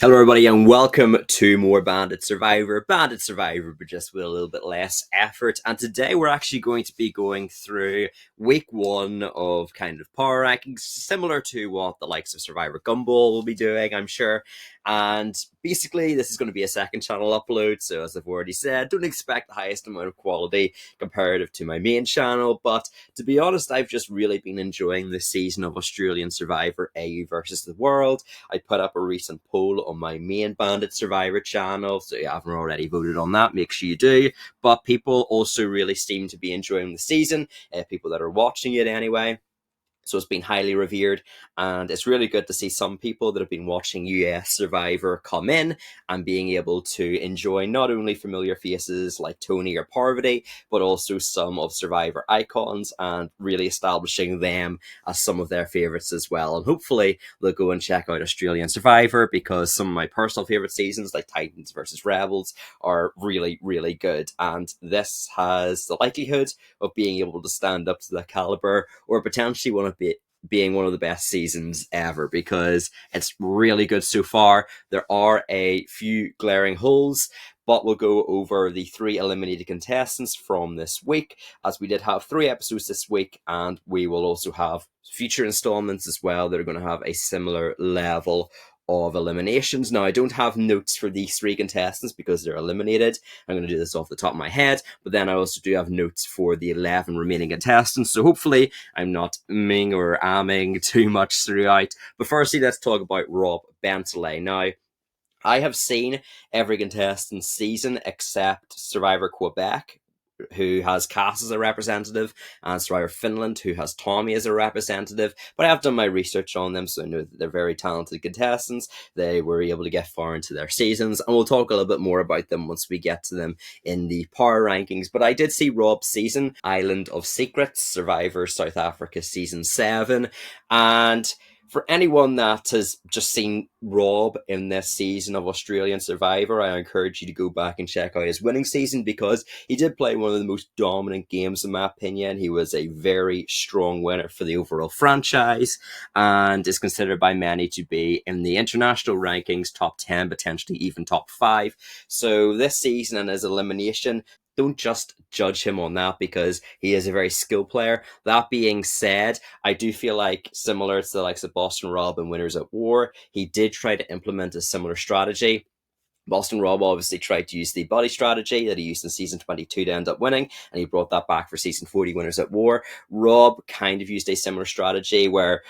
Hello everybody and welcome to more Bandit Survivor, but just with a little bit less effort. And today we're actually going to be going through week one of kind of power rankings, similar to what the likes of Survivor Gumball will be doing, I'm sure. And basically this is going to be a second channel upload, so as I've already said, don't expect the highest amount of quality comparative to my main channel. But to be honest, I've just really been enjoying this season of Australian Survivor AU versus the World. I put up a recent poll on my main Bandit Survivor channel, so if you haven't already voted on that, make sure you do. But people also really seem to be enjoying the season, people that are watching it anyway. So it's been highly revered, and it's really good to see some people that have been watching US Survivor come in and being able to enjoy not only familiar faces like Tony or Parvati, but also some of Survivor icons and really establishing them as some of their favourites as well. And hopefully they'll go and check out Australian Survivor, because some of my personal favourite seasons like Titans versus Rebels are really, really good. And this has the likelihood of being able to stand up to that calibre, or potentially one of being one of the best seasons ever, because it's really good so far. There are a few glaring holes, but we'll go over the 3 eliminated contestants from this week, as we did have 3 episodes this week, and we will also have future installments as well that are going to have a similar level of eliminations. Now, I don't have notes for these 3 contestants because they're eliminated. I'm going to do this off the top of my head, but then I also do have notes for the 11 remaining contestants, so hopefully I'm not ming or amming too much throughout. But firstly, let's talk about Rob Bentele. Now, I have seen every contestant's season except Survivor Quebec, who has Cass as a representative, and Survivor Finland, who has Tommy as a representative. But I have done my research on them, so I know that they're very talented contestants. They were able to get far into their seasons, and we'll talk a little bit more about them once we get to them in the power rankings. But I did see Rob's season, Island of Secrets, Survivor South Africa Season 7, and for anyone that has just seen Rob in this season of Australian Survivor, I encourage you to go back and check out his winning season, because he did play one of the most dominant games in my opinion. He was a very strong winner for the overall franchise, and is considered by many to be in the international rankings top 10, potentially even top 5. So this season and his elimination, don't just judge him on that, because he is a very skilled player. That being said, I do feel like, similar to the likes of Boston Rob and Winners at War, he did try to implement a similar strategy. Boston Rob obviously tried to use the body strategy that he used in season 22 to end up winning, and he brought that back for season 40 Winners at War. Rob kind of used a similar strategy where,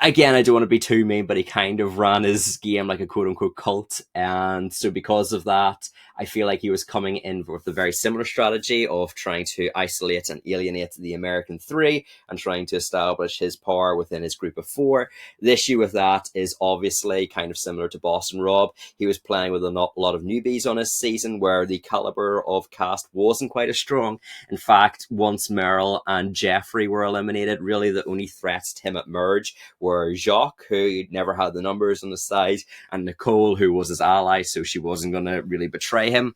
again, I don't want to be too mean, but he kind of ran his game like a quote-unquote cult. And so because of that, I feel like he was coming in with a very similar strategy of trying to isolate and alienate the American 3 and trying to establish his power within his group of 4. The issue with that is obviously kind of similar to Boston Rob. He was playing with a lot of newbies on his season, where the caliber of cast wasn't quite as strong. In fact, once Merrill and Jeffrey were eliminated, really the only threats to him at Merge were Jacques, who never had the numbers on the side, and Nicole, who was his ally, so she wasn't going to really betray him.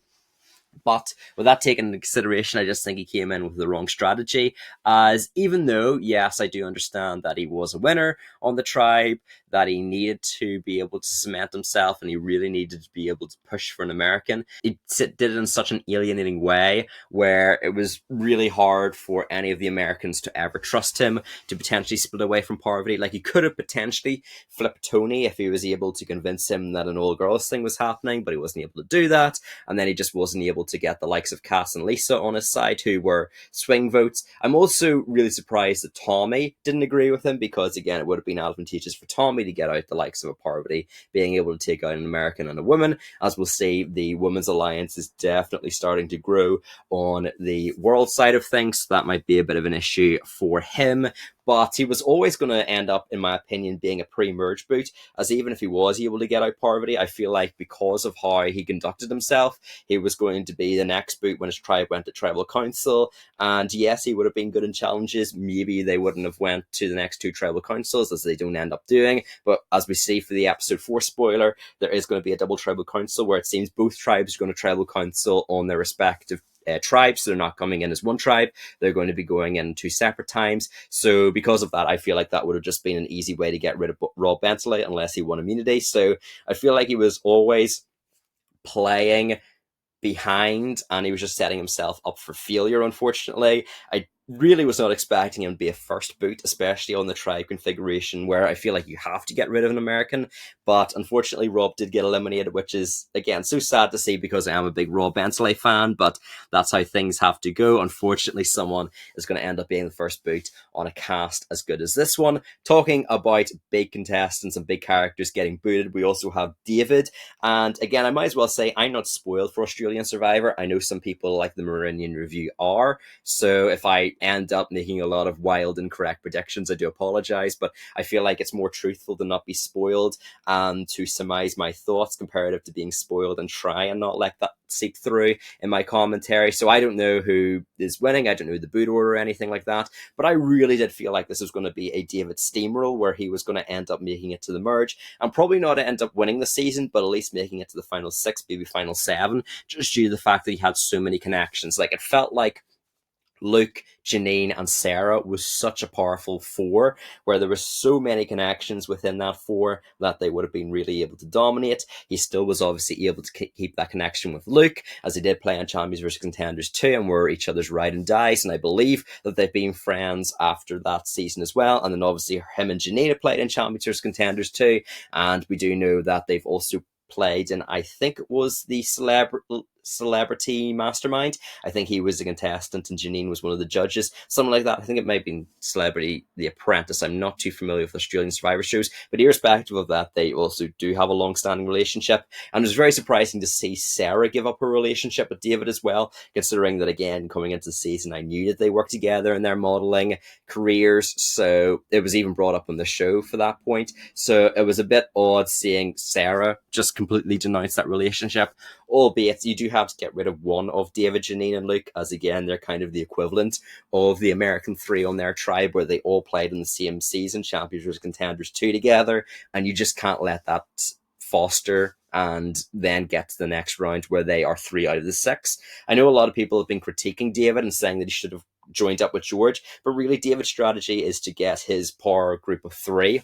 But with that taken into consideration, I just think he came in with the wrong strategy, as even though, yes, I do understand that he was a winner on the tribe, that he needed to be able to cement himself, and he really needed to be able to push for an American, he did it in such an alienating way where it was really hard for any of the Americans to ever trust him, to potentially split away from Parvati. Like, he could have potentially flipped Tony if he was able to convince him that an all-girls thing was happening, but he wasn't able to do that, and then he just wasn't able to get the likes of Cass and Lisa on his side, who were swing votes. I'm also really surprised that Tommy didn't agree with him, because again, it would have been advantageous for Tommy to get out the likes of a Parvati, being able to take out an American and a woman. As we'll see, the women's alliance is definitely starting to grow on the world side of things, so that might be a bit of an issue for him. But he was always going to end up, in my opinion, being a pre-merge boot, as even if he was able to get out Parvati, I feel like because of how he conducted himself, he was going to be the next boot when his tribe went to tribal council. And yes, he would have been good in challenges. Maybe they wouldn't have went to the next 2 tribal councils, as they don't end up doing. But as we see for the episode 4 spoiler, there is going to be a double tribal council, where it seems both tribes are going to tribal council on their respective tribes. So they're not coming in as one tribe. They're going to be going in two separate times. So because of that, I feel like that would have just been an easy way to get rid of Rob Bentele unless he won immunity. So I feel like he was always playing behind and he was just setting himself up for failure, unfortunately. I really was not expecting him to be a first boot, especially on the tribe configuration where I feel like you have to get rid of an American. But unfortunately, Rob did get eliminated, which is, again, so sad to see because I am a big Rob Bentele fan, but that's how things have to go. Unfortunately, someone is going to end up being the first boot on a cast as good as this one. Talking about big contestants and big characters getting booted, we also have David. And again, I might as well say I'm not spoiled for Australian Survivor. I know some people like the Meridian Review are. So if I end up making a lot of wild incorrect predictions, I do apologize, but I feel like it's more truthful to not be spoiled and to surmise my thoughts comparative to being spoiled and try and not let that seep through in my commentary. So I don't know who is winning. I don't know the boot order or anything like that, but I really did feel like this was going to be a David steamroll where he was going to end up making it to the merge and probably not end up winning the season, but at least making it to the final 6, maybe final 7, just due to the fact that he had so many connections. Like, it felt like Luke, Janine, and Sarah was such a powerful 4, where there were so many connections within that 4 that they would have been really able to dominate. He still was obviously able to keep that connection with Luke, as he did play on Champions vs Contenders 2 and were each other's ride and dies, and I believe that they've been friends after that season as well. And then obviously him and Janine have played in Champions vs Contenders 2, and we do know that they've also played in, I think it was the Celebrity Mastermind. I think he was a contestant and Janine was one of the judges, something like that. I think it might have been Celebrity The Apprentice. I'm not too familiar with Australian Survivor shows, but irrespective of that, they also do have a long-standing relationship. And it was very surprising to see Sarah give up her relationship with David as well, considering that, again, coming into the season, I knew that they worked together in their modelling careers, so it was even brought up on the show for that point. So it was a bit odd seeing Sarah just completely denounce that relationship, albeit you do have to get rid of one of David, Janine, and Luke, as again, they're kind of the equivalent of the American 3 on their tribe, where they all played in the same season, Champions vs Contenders 2 together, and you just can't let that foster and then get to the next round where they are 3 out of the 6. I know a lot of people have been critiquing David and saying that he should have joined up with George, but really David's strategy is to get his power group of 3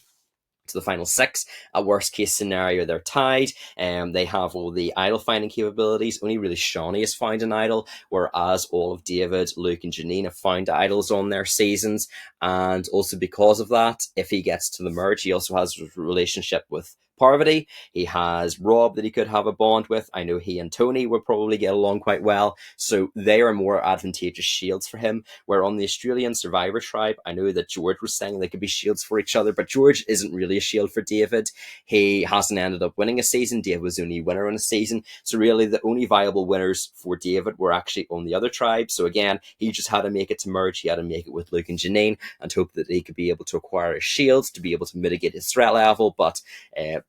to the final 6. At worst case scenario, they're tied, and they have all the idol finding capabilities. Only really Shawnee has found an idol, whereas all of David, Luke, and Janine have found idols on their seasons. And also because of that, if he gets to the merge, he also has a relationship with Parvati. He has Rob that he could have a bond with. I know he and Tony would probably get along quite well, so they are more advantageous shields for him. Where on the Australian Survivor tribe, I know that George was saying they could be shields for each other, but George isn't really a shield for David. He hasn't ended up winning a season. David was the only winner in a season, so really the only viable winners for David were actually on the other tribe. So again, he just had to make it to merge. He had to make it with Luke and Janine and hope that he could be able to acquire his shields to be able to mitigate his threat level, but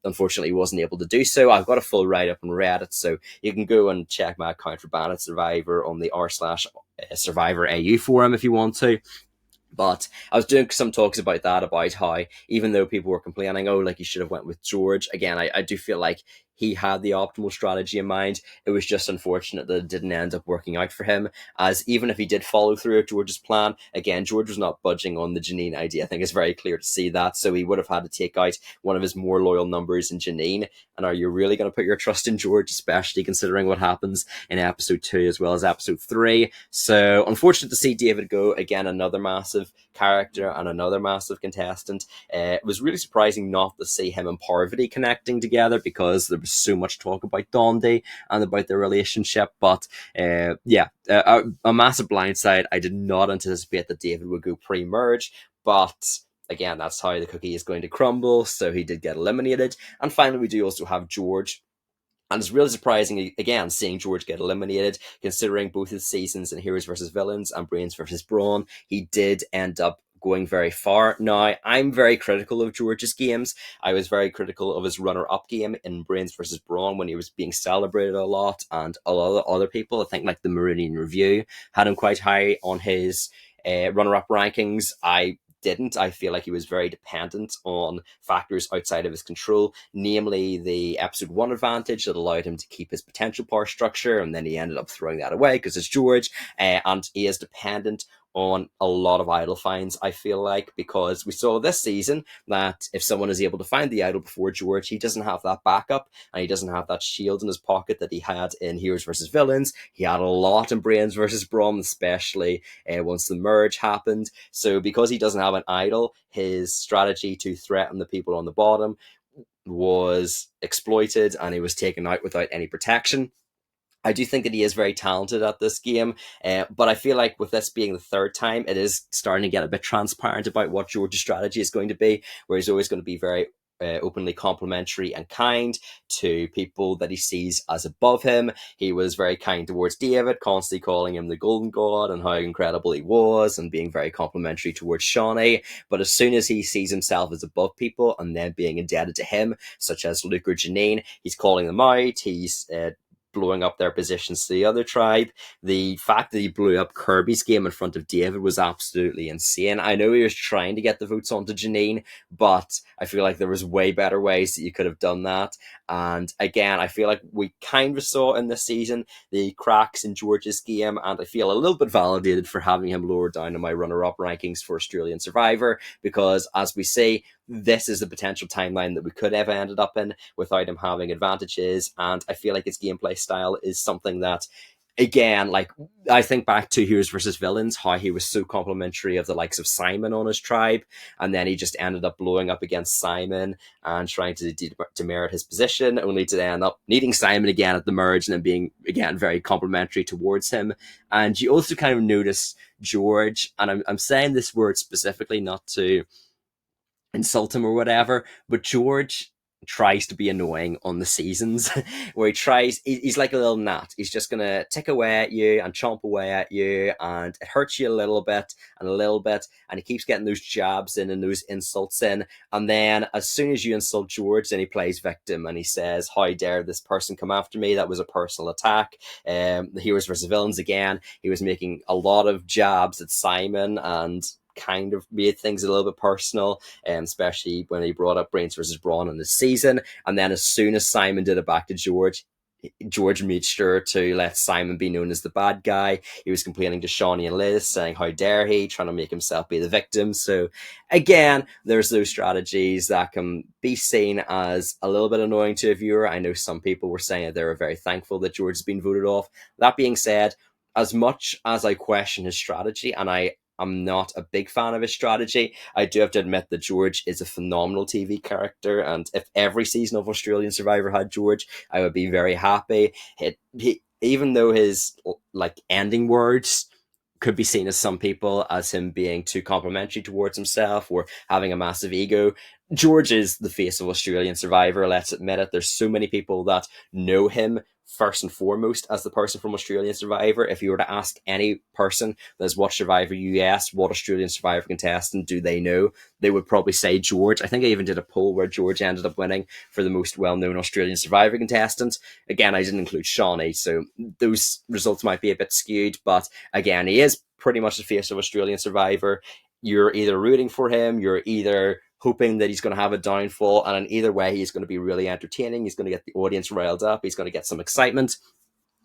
unfortunately wasn't able to do so. I've got a full write-up on Reddit, so you can go and check my account for Bandit Survivor on the r/Survivor AU forum if you want to. But I was doing some talks about that, about how even though people were complaining, oh, like you should have went with George, again, I do feel like he had the optimal strategy in mind. It was just unfortunate that it didn't end up working out for him, as even if he did follow through with George's plan, again, George was not budging on the Janine idea. I think it's very clear to see that, so he would have had to take out one of his more loyal numbers in Janine. And are you really going to put your trust in George, especially considering what happens in episode 2 as well as episode 3? So unfortunate to see David go. Again, another massive character and another massive contestant. It was really surprising not to see him and Parvati connecting together, because there was so much talk about Dondi and about their relationship. But a massive blindside. I did not anticipate that David would go pre-merge, but again, that's how the cookie is going to crumble. So he did get eliminated. And finally, we do also have George. And it's really surprising, again, seeing George get eliminated, considering both his seasons in Heroes vs. Villains and Brains vs. Brawn. He did end up going very far. Now, I'm very critical of George's games. I was very critical of his runner-up game in Brains vs. Brawn when he was being celebrated a lot, and a lot of other people, I think like the Meridian Review, had him quite high on his runner-up rankings. I didn't. I feel like he was very dependent on factors outside of his control, namely the episode 1 advantage that allowed him to keep his potential power structure, and then he ended up throwing that away because it's George, and he is dependent on a lot of idol finds, I feel like, because we saw this season that if someone is able to find the idol before George, he doesn't have that backup, and he doesn't have that shield in his pocket that he had in Heroes versus Villains. He had a lot in Brains versus Brawn, especially once the merge happened. So because he doesn't have an idol, his strategy to threaten the people on the bottom was exploited, and he was taken out without any protection. I do think that he is very talented at this game, but I feel like with this being the third time, it is starting to get a bit transparent about what George's strategy is going to be, where he's always going to be very openly complimentary and kind to people that he sees as above him. He was very kind towards David, constantly calling him the Golden God and how incredible he was, and being very complimentary towards Shawnee. But as soon as he sees himself as above people and then being indebted to him, such as Luke or Janine, he's calling them out. He's blowing up their positions to the other tribe. The fact that he blew up Kirby's game in front of David was absolutely insane. I know he was trying to get the votes onto Janine, but I feel like there was way better ways that you could have done that. And again, I feel like we kind of saw in this season the cracks in George's game, and I feel a little bit validated for having him lower down in my runner-up rankings for Australian Survivor, because as we say, this is the potential timeline that we could have ended up in without him having advantages. And I feel like his gameplay style is something that, again, like, I think back to Heroes versus Villains, how he was so complimentary of the likes of Simon on his tribe, and then he just ended up blowing up against Simon and trying to demerit his position, only to end up needing Simon again at the merge and then being, again, very complimentary towards him. And you also kind of notice George, and I'm saying this word specifically not to insult him or whatever, but George tries to be annoying on the seasons where he's like a little gnat. He's just gonna tick away at you and chomp away at you, and it hurts you a little bit and a little bit, and he keeps getting those jabs in and those insults in, and then as soon as you insult George, then he plays victim and he says, how dare this person come after me, that was a personal attack. The Heroes versus Villains, again, he was making a lot of jabs at Simon and kind of made things a little bit personal, especially when he brought up Brains versus Brawn in the season. And then as soon as Simon did it back to George, George made sure to let Simon be known as the bad guy. He was complaining to Shawnee and Liz, saying, how dare he, trying to make himself be the victim. So again, there's those strategies that can be seen as a little bit annoying to a viewer. I know some people were saying that they were very thankful that George has been voted off. That being said, as much as I question his strategy, and I'm not a big fan of his strategy, I do have to admit that George is a phenomenal TV character, and if every season of Australian Survivor had George, I would be very happy. Even though his like ending words could be seen as some people as him being too complimentary towards himself or having a massive ego, George is the face of Australian Survivor, let's admit it. There's so many people that know him first and foremost as the person from Australian Survivor. If you were to ask any person that has watched Survivor US what Australian Survivor contestant do they know, they would probably say George. I think I even did a poll where George ended up winning for the most well-known Australian Survivor contestant. Again, I didn't include Shawnee, so those results might be a bit skewed, but again, he is pretty much the face of Australian Survivor. You're either rooting for him, you're either hoping that he's going to have a downfall, and in either way, he's going to be really entertaining. He's going to get the audience riled up. He's going to get some excitement.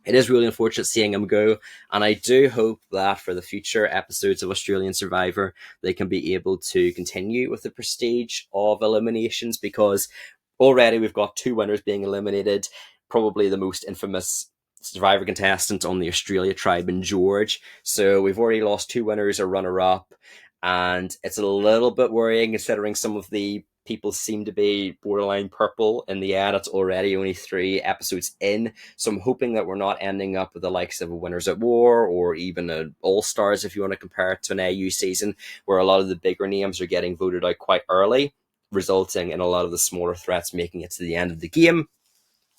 It is really unfortunate seeing him go, and I do hope that for the future episodes of Australian Survivor, they can be able to continue with the prestige of eliminations, because already we've got 2 winners being eliminated, probably the most infamous Survivor contestant on the Australia tribe in George. So we've already lost 2 winners, a runner-up, and it's a little bit worrying considering some of the people seem to be borderline purple in the ad. It's already only 3 episodes in, so I'm hoping that we're not ending up with the likes of a Winners at War or even an All-Stars, if you want to compare it to an AU season, where a lot of the bigger names are getting voted out quite early, resulting in a lot of the smaller threats making it to the end of the game.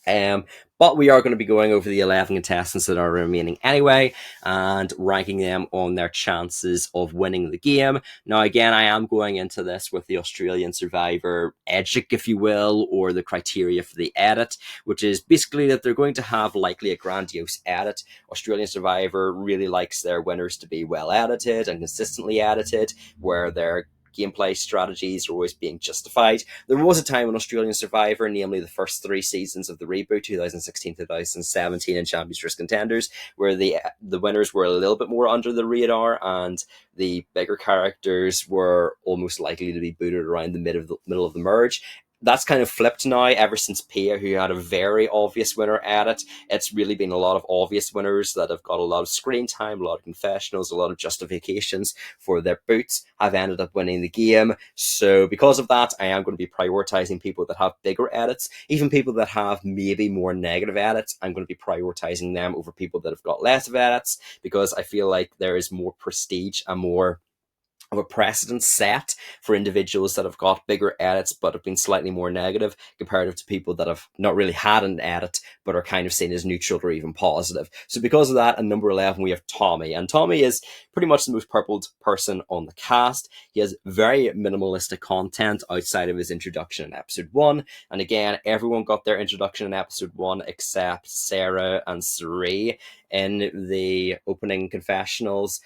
But we are going to be going over the 11 contestants that are remaining anyway and ranking them on their chances of winning the game. Now, again, I am going into this with the Australian Survivor edgic, if you will, or the criteria for the edit, which is basically that they're going to have likely a grandiose edit. Australian Survivor really likes their winners to be well edited and consistently edited, where they're gameplay strategies are always being justified. There was a time in Australian Survivor, namely the first 3 seasons of the reboot, 2016, 2017, and Champions vs Contenders, where the winners were a little bit more under the radar, and the bigger characters were almost likely to be booted around the middle of the merge. That's kind of flipped now ever since Pia, who had a very obvious winner at it. It's really been a lot of obvious winners that have got a lot of screen time, a lot of confessionals, a lot of justifications for their boots, have ended up winning the game. So because of that, I am going to be prioritizing people that have bigger edits. Even people that have maybe more negative edits, I'm going to be prioritizing them over people that have got less of edits, because I feel like there is more prestige and more of a precedent set for individuals that have got bigger edits but have been slightly more negative, comparative to people that have not really had an edit but are kind of seen as neutral or even positive. So because of that, at number 11 we have Tommy, and Tommy is pretty much the most purpled person on the cast. He has very minimalistic content outside of his introduction in episode 1, and again, everyone got their introduction in episode 1 except Sarah and Sari in the opening confessionals.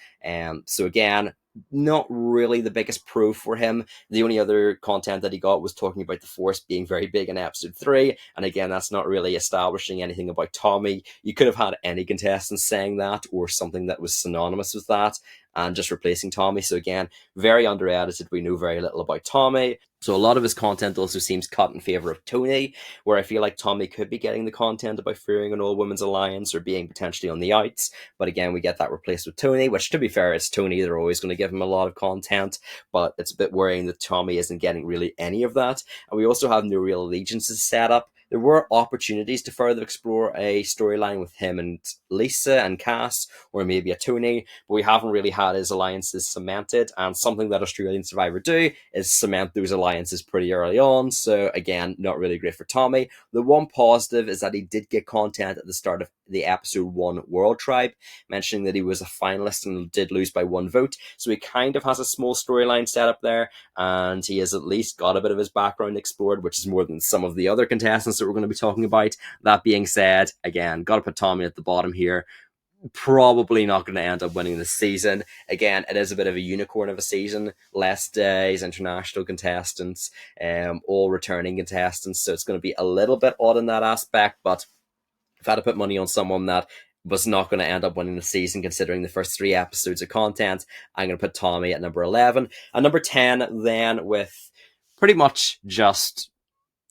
So again, not really the biggest pro for him. The only other content that he got was talking about the Force being very big in episode 3, and again, that's not really establishing anything about Tommy. You could have had any contestants saying that, or something that was synonymous with that, and just replacing Tommy. So again, very under-edited. We know very little about Tommy. So a lot of his content also seems cut in favour of Tony, where I feel like Tommy could be getting the content about fearing an all-women's alliance or being potentially on the outs. But again, we get that replaced with Tony, which, to be fair, it's Tony. They're always going to give him a lot of content, but it's a bit worrying that Tommy isn't getting really any of that. And we also have no real allegiances set up. There were opportunities to further explore a storyline with him and Lisa and Cass, or maybe a Tony, but we haven't really had his alliances cemented, and something that Australian Survivor do is cement those alliances pretty early on. So again, not really great for Tommy. The one positive is that he did get content at the start of the episode 1 World Tribe, mentioning that he was a finalist and did lose by 1 vote. So he kind of has a small storyline set up there, and he has at least got a bit of his background explored, which is more than some of the other contestants that we're going to be talking about. That being said, again, got to put Tommy at the bottom here. Probably not going to end up winning this season. Again, it is a bit of a unicorn of a season. Less days, international contestants, all returning contestants. So it's going to be a little bit odd in that aspect, but if I had to put money on someone that was not going to end up winning the season, considering the first 3 episodes of content, I'm going to put Tommy at number 11. And number 10, then, with pretty much just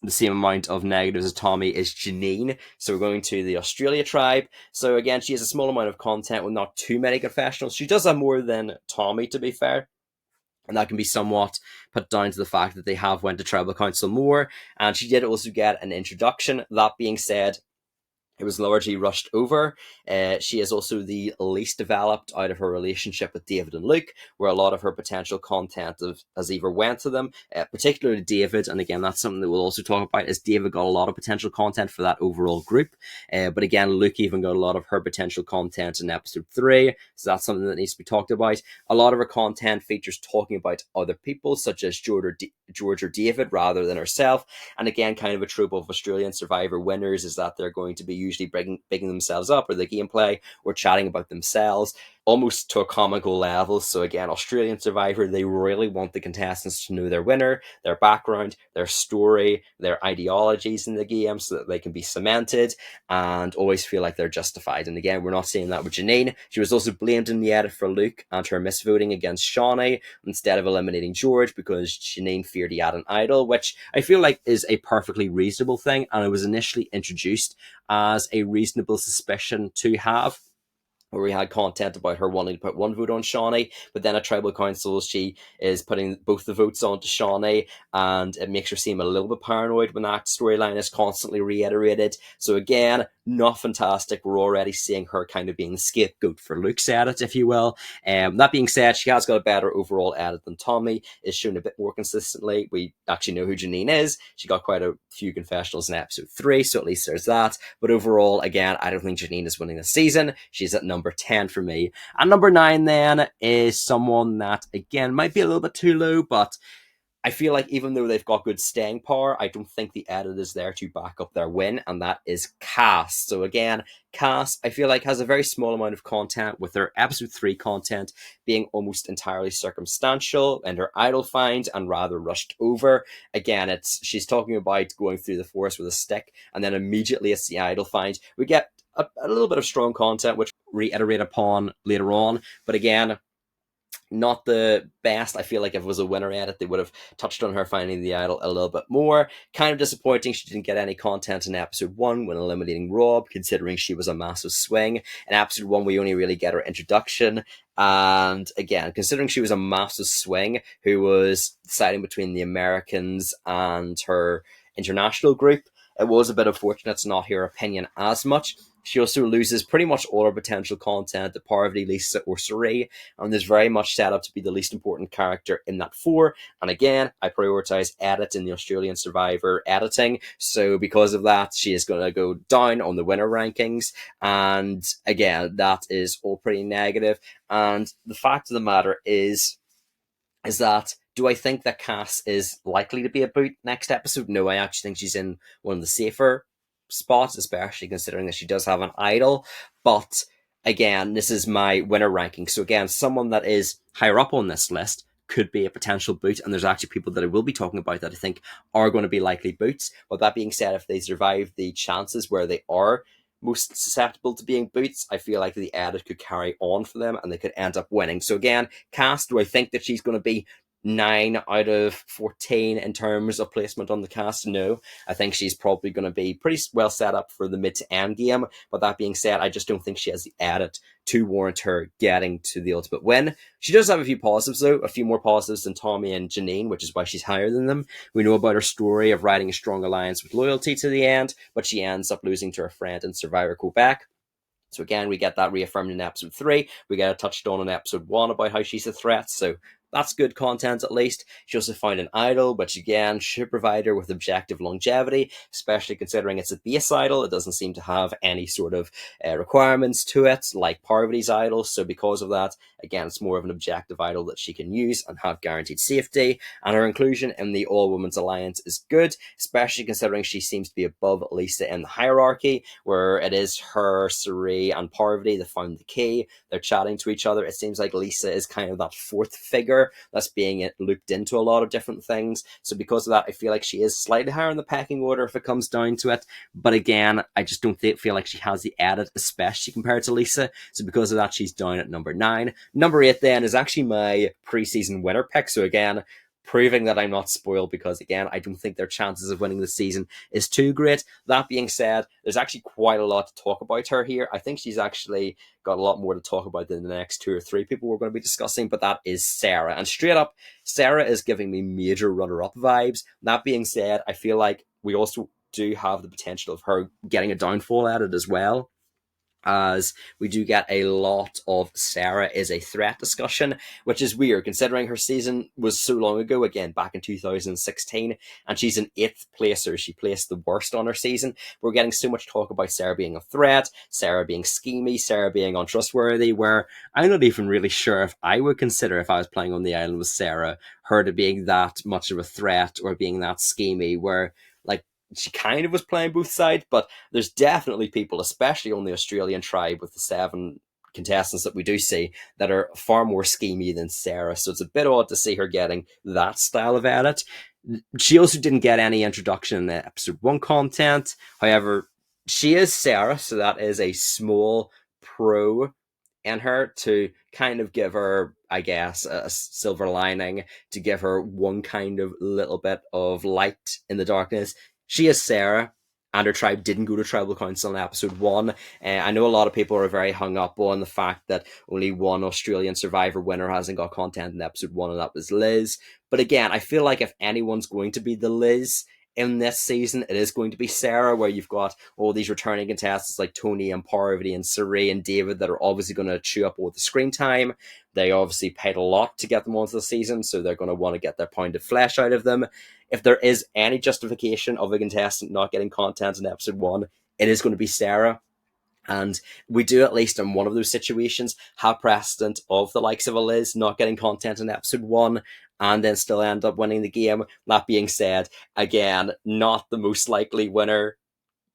the same amount of negatives as Tommy, is Janine. So we're going to the Australia tribe. So again, she has a small amount of content with not too many confessionals. She does have more than Tommy, to be fair, and that can be somewhat put down to the fact that they have went to tribal council more, and she did also get an introduction. That being said, it was largely rushed over. She is also the least developed out of her relationship with David and Luke, where a lot of her potential content has either went to them, particularly David, and again, that's something that we'll also talk about, is David got a lot of potential content for that overall group, but again, Luke even got a lot of her potential content in episode 3, so that's something that needs to be talked about. A lot of her content features talking about other people, such as George or David, rather than herself, and again, kind of a trope of Australian Survivor winners is that they're going to be usually bigging themselves up, or the gameplay, or chatting about themselves, almost to a comical level. So again, Australian Survivor, they really want the contestants to know their winner, their background, their story, their ideologies in the game, so that they can be cemented and always feel like they're justified. And again, we're not seeing that with Janine. She was also blamed in the edit for Luke and her misvoting against Shawnee instead of eliminating George, because Janine feared he had an idol, which I feel like is a perfectly reasonable thing, and it was initially introduced as a reasonable suspicion to have, where we had content about her wanting to put 1 vote on Shawnee, but then at tribal council she is putting both the votes on to Shawnee, and it makes her seem a little bit paranoid when that storyline is constantly reiterated. So again, not fantastic. We're already seeing her kind of being the scapegoat for Luke's edit, if you will. That being said, she has got a better overall edit than Tommy, is shown a bit more consistently. We actually know who Janine is. She got quite a few confessionals in episode 3, so at least there's that. But overall, again, I don't think Janine is winning this season. She's at number 10 for me. And number 9 then is someone that, again, might be a little bit too low, but I feel like even though they've got good staying power, I don't think the edit is there to back up their win, and that is Cass. So again, Cass, I feel like has a very small amount of content, with their episode 3 content being almost entirely circumstantial and her idol find and rather rushed over. Again, it's she's talking about going through the forest with a stick, and then immediately it's the idol find. We get a little bit of strong content, which reiterate upon later on, but again, not the best. I feel like if it was a winner edit, they would have touched on her finding the idol a little bit more. Kind of disappointing she didn't get any content in episode 1 when eliminating Rob, considering she was a massive swing. In episode 1, we only really get her introduction. And again, considering she was a massive swing who was deciding between the Americans and her international group, it was a bit unfortunate to not hear her opinion as much. She also loses pretty much all her potential content to Parvati, Lisa, or Saray, and is very much set up to be the least important character in that 4. And again, I prioritize edit in the Australian Survivor editing, so because of that, she is going to go down on the winner rankings. And again, that is all pretty negative. And the fact of the matter is that, do I think that Cass is likely to be a boot next episode? No, I actually think she's in one of the safer spots, especially considering that she does have an idol. But again, this is my winner ranking. So again, someone that is higher up on this list could be a potential boot, and there's actually people that I will be talking about that I think are going to be likely boots. But that being said, if they survive the chances where they are most susceptible to being boots, I feel like the edit could carry on for them and they could end up winning. So again, Cass, do I think that she's going to be 9 out of 14 in terms of placement on the cast? No, I think she's probably going to be pretty well set up for the mid to end game. But that being said, I just don't think she has the edit to warrant her getting to the ultimate win. She does have a few positives, though, a few more positives than Tommy and Janine, which is why she's higher than them. We know about her story of riding a strong alliance with loyalty to the end, but she ends up losing to her friend in Survivor Quebec. So again, we get that reaffirmed in episode 3. We get it touched on in episode 1 about how she's a threat. So that's good content, at least. She also found an idol, which again should provide her with objective longevity, especially considering it's a base idol. It doesn't seem to have any sort of requirements to it, like Parvati's idol. So because of that, again, it's more of an objective idol that she can use and have guaranteed safety. And her inclusion in the all-women's alliance is good, especially considering she seems to be above Lisa in the hierarchy, where it is her, Saray, and Parvati that found the key. They're chatting to each other. It seems like Lisa is kind of that fourth figure that's being looped into a lot of different things. So because of that, I feel like she is slightly higher in the pecking order if it comes down to it. But again, I just don't feel like she has the edit, especially compared to Lisa. So because of that, she's down at number 9. Number 8 then is actually my preseason winner pick. So again, proving that I'm not spoiled, because again, I don't think their chances of winning the season is too great. That being said, there's actually quite a lot to talk about her here. I think she's actually got a lot more to talk about than the next 2 or 3 people we're going to be discussing, but that is Sarah. And straight up, Sarah is giving me major runner-up vibes. That being said, I feel like we also do have the potential of her getting a downfall at it as well, as we do get a lot of Sarah is a threat discussion, which is weird considering her season was so long ago, again back in 2016, and she's an 8th placer. She placed the worst on her season. We're getting so much talk about Sarah being a threat, Sarah being schemy, Sarah being untrustworthy, where I'm not even really sure if I would consider, if I was playing on the island with Sarah, her to being that much of a threat or being that schemy, where like she kind of was playing both sides. But there's definitely people, especially on the Australian tribe with the 7 contestants that we do see, that are far more schemy than Sarah. So it's a bit odd to see her getting that style of edit. She also didn't get any introduction in the episode 1 content. However, she is Sarah, so that is a small pro in her to kind of give her, I guess, a silver lining, to give her one kind of little bit of light in the darkness. She is Sarah, and her tribe didn't go to tribal council in episode 1. I know a lot of people are very hung up on the fact that only one Australian Survivor winner hasn't got content in episode 1, and that was Liz. But again, I feel like if anyone's going to be the Liz in this season, it is going to be Sarah, where you've got all these returning contestants like Tony and Parvati and Saray and David that are obviously going to chew up all the screen time. They obviously paid a lot to get them onto the season, so they're going to want to get their pound of flesh out of them. If there is any justification of a contestant not getting content in episode 1, it is going to be Sarah. And we do, at least in one of those situations, have precedent of the likes of a Liz not getting content in episode 1. and then still end up winning the game. That being said, again, not the most likely winner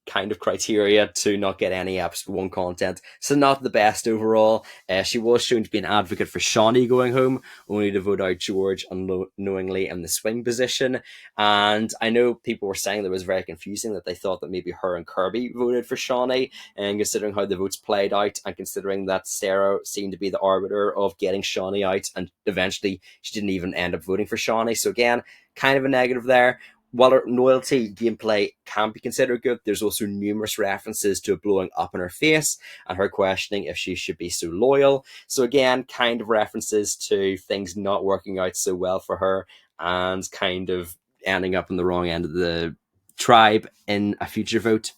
kind of criteria to not get any episode one content. So not the best overall. She was shown to be an advocate for Shawnee going home, only to vote out George unknowingly in the swing position. And I know people were saying that it was very confusing, that they thought that maybe her and Kirby voted for Shawnee, and considering how the votes played out, and considering that Sarah seemed to be the arbiter of getting Shawnee out, and eventually she didn't even end up voting for Shawnee. So again, kind of a negative there. While her loyalty gameplay can be considered good, there's also numerous references to it blowing up in her face and her questioning if she should be so loyal. So again, kind of references to things not working out so well for her and kind of ending up in the wrong end of the tribe in a future vote.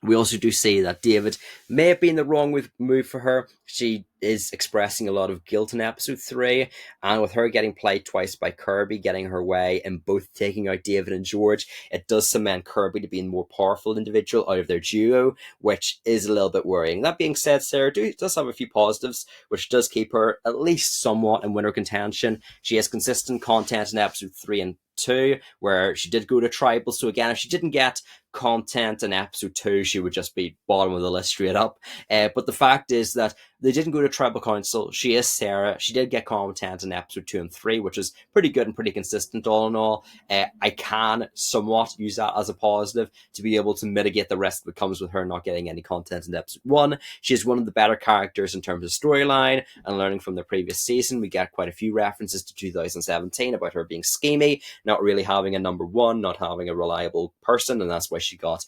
We also do see that David may have been the wrong move for her. She is expressing a lot of guilt in episode 3, and with her getting played twice by Kirby, getting her way and both taking out David and George, it does cement Kirby to be a more powerful individual out of their duo, which is a little bit worrying. That being said, Sarah does have a few positives, which does keep her at least somewhat in winner contention. She has consistent content in episode 3 and 2, where she did go to tribal. So again, if she didn't get content in episode 2, she would just be bottom of the list straight up. But the fact is that they didn't go to tribal council. She is Sarah. She did get content in episode 2 and 3, which is pretty good and pretty consistent all in all. I can somewhat use that as a positive to be able to mitigate the risk that comes with her not getting any content in episode 1. She is one of the better characters in terms of storyline, and learning from the previous season, we get quite a few references to 2017 about her being schemy, not really having a number one, not having a reliable person, and that's why she got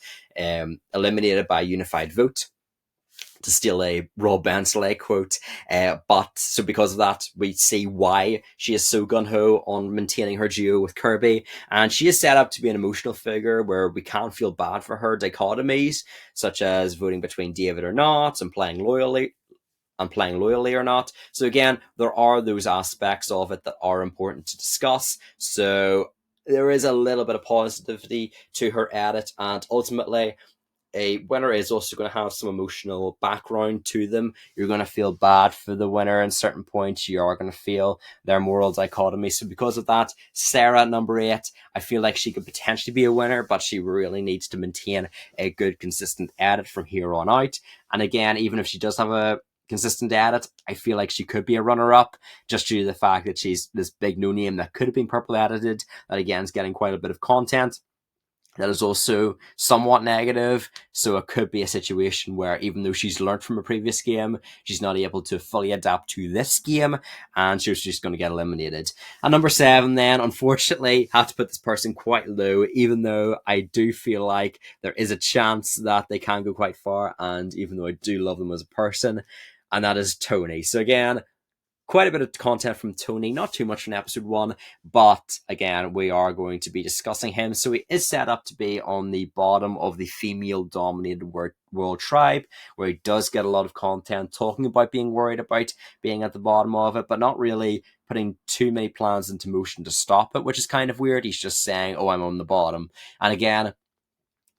eliminated by a unified vote, to steal a Rob Bentele quote. But so because of that, we see why she is so gung-ho on maintaining her duo with Kirby. And she is set up to be an emotional figure where we can't feel bad for her dichotomies, such as voting between David or not and playing loyally or not. So again, there are those aspects of it that are important to discuss. So there is a little bit of positivity to her edit, and ultimately a winner is also going to have some emotional background to them. You're going to feel bad for the winner in certain points. You are going to feel their moral dichotomy. So because of that, Sarah at number 8, I feel like she could potentially be a winner, but she really needs to maintain a good, consistent edit from here on out. And again, even if she does have a consistent edit, I feel like she could be a runner-up, just due to the fact that she's this big no-name that could have been purple edited, that again is getting quite a bit of content. That is also somewhat negative, so it could be a situation where even though she's learned from a previous game, she's not able to fully adapt to this game, and she's just going to get eliminated. And number 7 then, unfortunately, have to put this person quite low, even though I do feel like there is a chance that they can go quite far, and even though I do love them as a person, and that is Tony. So again, quite a bit of content from Tony, not too much in episode 1, but again, we are going to be discussing him. So he is set up to be on the bottom of the female-dominated world tribe, where he does get a lot of content talking about being worried about being at the bottom of it, but not really putting too many plans into motion to stop it, which is kind of weird. He's just saying, oh, I'm on the bottom. And again,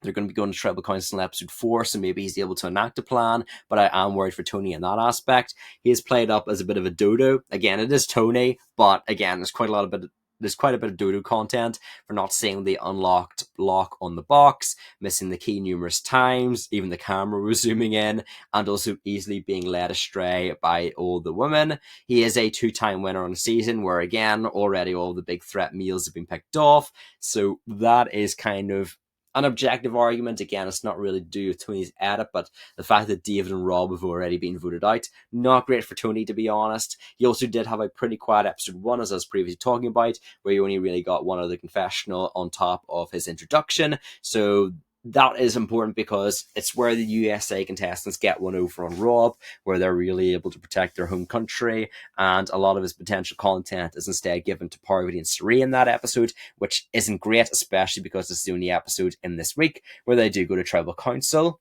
they're going to be going to tribal council in episode 4, so maybe he's able to enact a plan, but I am worried for Tony in that aspect. He is played up as a bit of a dodo. Again, it is Tony, but again, there's quite a bit of dodo content for not seeing the unlocked lock on the box, missing the key numerous times, even the camera was zooming in, and also easily being led astray by all the women. He is a 2-time winner on the season, where again, already all the big threat meals have been picked off, so that is kind of an objective argument. Again, it's not really due to Tony's edit, but the fact that David and Rob have already been voted out, not great for Tony, to be honest. He also did have a pretty quiet episode 1, as I was previously talking about, where he only really got one other confessional on top of his introduction. So that is important because it's where the USA contestants get one over on Rob, where they're really able to protect their home country, and a lot of his potential content is instead given to Parvati and Sari in that episode, which isn't great, especially because it's the only episode in this week where they do go to tribal council.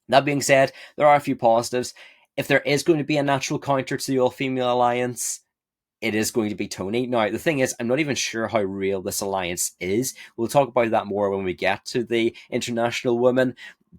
That being said, there are a few positives. If there is going to be a natural counter to the all-female alliance, it is going to be Tony. Now, the thing is, I'm not even sure how real this alliance is. We'll talk about that more when we get to the international women.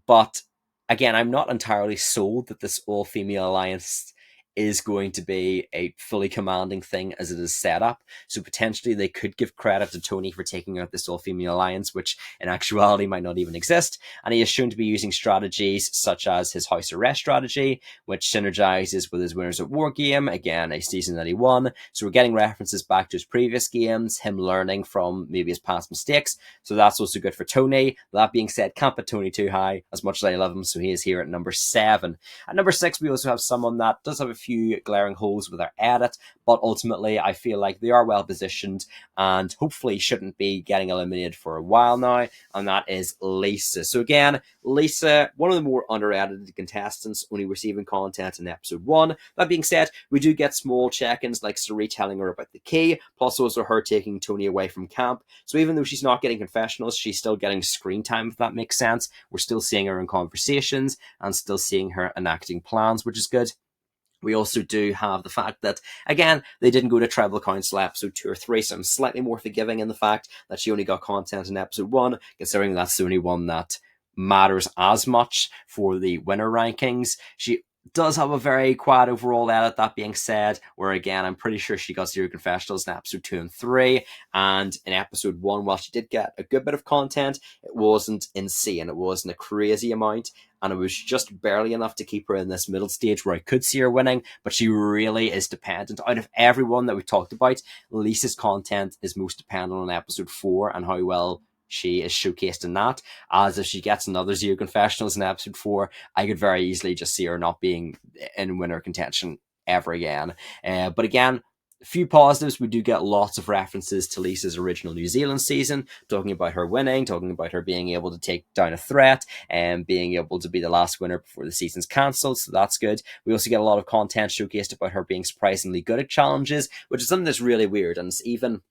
But again, I'm not entirely sold that this all-female alliance is going to be a fully commanding thing as it is set up. So potentially they could give credit to Tony for taking out this all-female alliance, which in actuality might not even exist. And he is shown to be using strategies such as his house arrest strategy, which synergizes with his Winners at War game, again, a season that he won. So we're getting references back to his previous games, him learning from maybe his past mistakes. So that's also good for Tony. That being said, can't put Tony too high, as much as I love him, so he is here at number 7. At number 6, we also have someone that does have a few glaring holes with their edit, but ultimately I feel like they are well positioned and hopefully shouldn't be getting eliminated for a while now, and that is Lisa. So again, Lisa, one of the more under-edited contestants, only receiving content in episode 1. That being said, we do get small check-ins like Sari telling her about the key, plus also her taking Tony away from camp. So even though she's not getting confessionals, she's still getting screen time, if that makes sense. We're still seeing her in conversations and still seeing her enacting plans, which is good. We also do have the fact that, again, they didn't go to Tribal Council episode 2 or 3, so I'm slightly more forgiving in the fact that she only got content in episode 1, considering that's the only one that matters as much for the winner rankings. She does have a very quiet overall edit, that being said, where again, I'm pretty sure she got 0 confessionals in episode 2 and 3, and in episode 1, while she did get a good bit of content, it wasn't insane, it wasn't a crazy amount, and it was just barely enough to keep her in this middle stage where I could see her winning, but she really is dependent. Out of everyone that we've talked about, Lisa's content is most dependent on episode 4 and how well she is showcased in that, as if she gets another 0 confessionals in episode 4, I could very easily just see her not being in winner contention ever again. But again, a few positives. We do get lots of references to Lisa's original New Zealand season, talking about her winning, talking about her being able to take down a threat, and being able to be the last winner before the season's cancelled, so that's good. We also get a lot of content showcased about her being surprisingly good at challenges, which is something that's really weird, and it's even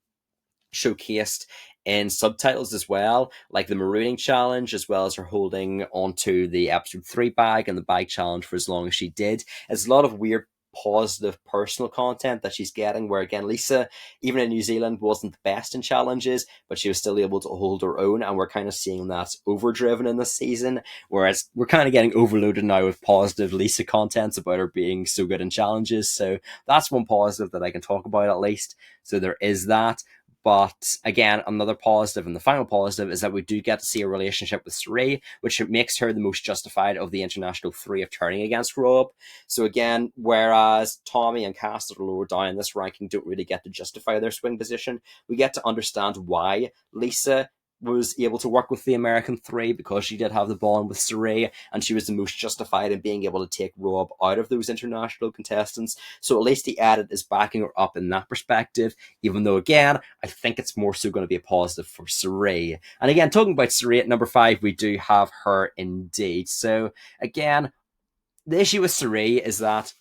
showcased in subtitles as well, like the marooning challenge, as well as her holding onto the episode 3 bag and the bag challenge for as long as she did. It's a lot of weird positive personal content that she's getting, where again, Lisa, even in New Zealand, wasn't the best in challenges, but she was still able to hold her own, and we're kind of seeing that overdriven in this season, whereas we're kind of getting overloaded now with positive Lisa contents about her being so good in challenges. So that's one positive that I can talk about at least. So there is that. But again, another positive, and the final positive, is that we do get to see a relationship with Sari, which makes her the most justified of the international 3 of turning against Rob. So again, whereas Tommy and Cass that are lower down in this ranking don't really get to justify their swing position, we get to understand why Lisa was able to work with the American 3, because she did have the bond with Sari, and she was the most justified in being able to take Rob out of those international contestants. So at least the edit is backing her up in that perspective, even though again, I think it's more so going to be a positive for Sari. And again, talking about Sari at number 5, we do have her indeed. So again, the issue with Sari is that,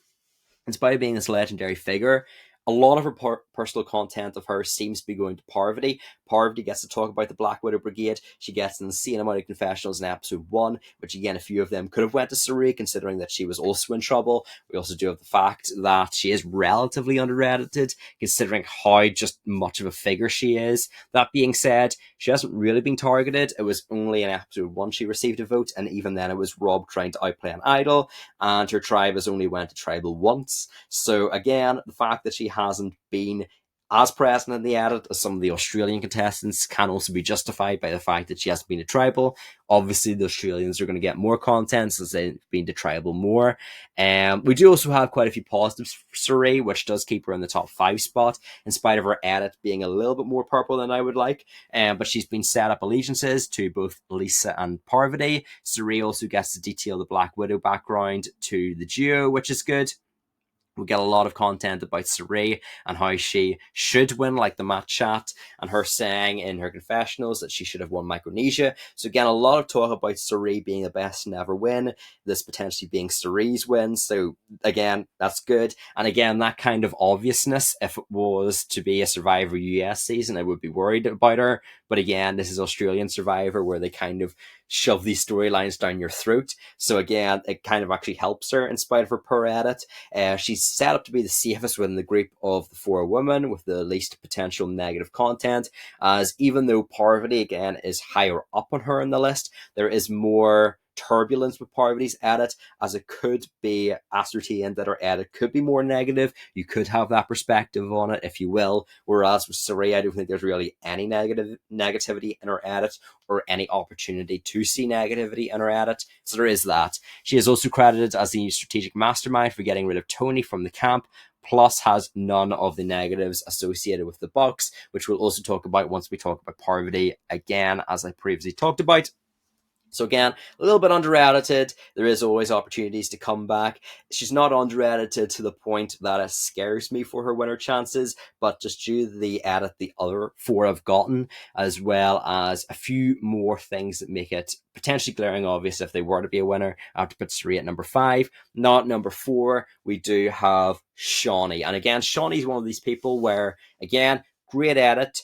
in spite of being this legendary figure, a lot of her personal content of hers seems to be going to Parvati. Parvati gets to talk about the Black Widow Brigade. She gets an insane amount of confessionals in episode 1, which again, a few of them could have went to Sari, considering that she was also in trouble. We also do have the fact that she is relatively underedited, considering how just much of a figure she is. That being said, she hasn't really been targeted. It was only in episode 1 she received a vote, and even then it was Rob trying to outplay an idol, and her tribe has only went to tribal once. So again, the fact that she hasn't been as present in the edit as some of the Australian contestants can also be justified by the fact that she hasn't been a tribal. Obviously, the Australians are going to get more content since they've been to tribal more. We do also have quite a few positives for Sari, which does keep her in the top 5 spot, in spite of her edit being a little bit more purple than I would like. But she's been set up allegiances to both Lisa and Parvati. Sari also gets to detail the Black Widow background to the duo, which is good. We get a lot of content about Sari and how she should win, like the match chat, and her saying in her confessionals that she should have won Micronesia. So again, a lot of talk about Sari being the best to never win, this potentially being Sari's win. So again, that's good. And again, that kind of obviousness, if it was to be a Survivor US season, I would be worried about her. But again, this is Australian Survivor, where they kind of shove these storylines down your throat. So again, it kind of actually helps her in spite of her poor edit. She's set up to be the safest within the group of the 4 women with the least potential negative content, as even though Parvati again is higher up on her in the list, there is more turbulence with Parvati's edit, as it could be ascertained that her edit could be more negative. You could have that perspective on it, if you will. Whereas with Saray, I don't think there's really any negativity in her edit or any opportunity to see negativity in her edit. So there is that. She is also credited as the strategic mastermind for getting rid of Tony from the camp, plus has none of the negatives associated with the box, which we'll also talk about once we talk about Parvati again, as I previously talked about. So again, a little bit under-edited. There is always opportunities to come back. She's not under-edited to the point that it scares me for her winner chances, but just due to the edit the other four have gotten, as well as a few more things that make it potentially glaring obvious if they were to be a winner. I have to put Sri at number 5. Not number 4, we do have Shawnee. And again, Shawnee's one of these people where, again, great edit,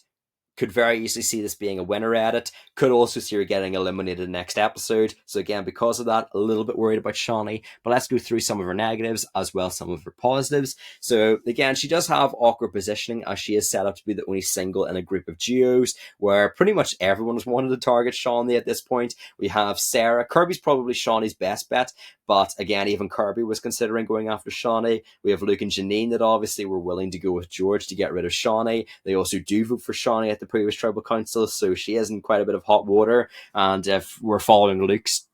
could very easily see this being a winner edit. Could also see her getting eliminated next episode. So again, because of that, a little bit worried about Shawnee. But let's go through some of her negatives as well as some of her positives. So again, she does have awkward positioning, as she is set up to be the only single in a group of duos where pretty much everyone has wanted to target Shawnee at this point. We have Sarah. Kirby's probably Shawnee's best bet, but again, even Kirby was considering going after Shawnee. We have Luke and Janine that obviously were willing to go with George to get rid of Shawnee. They also do vote for Shawnee at the previous tribal council, so she is in quite a bit of hot water. And if we're following Luke's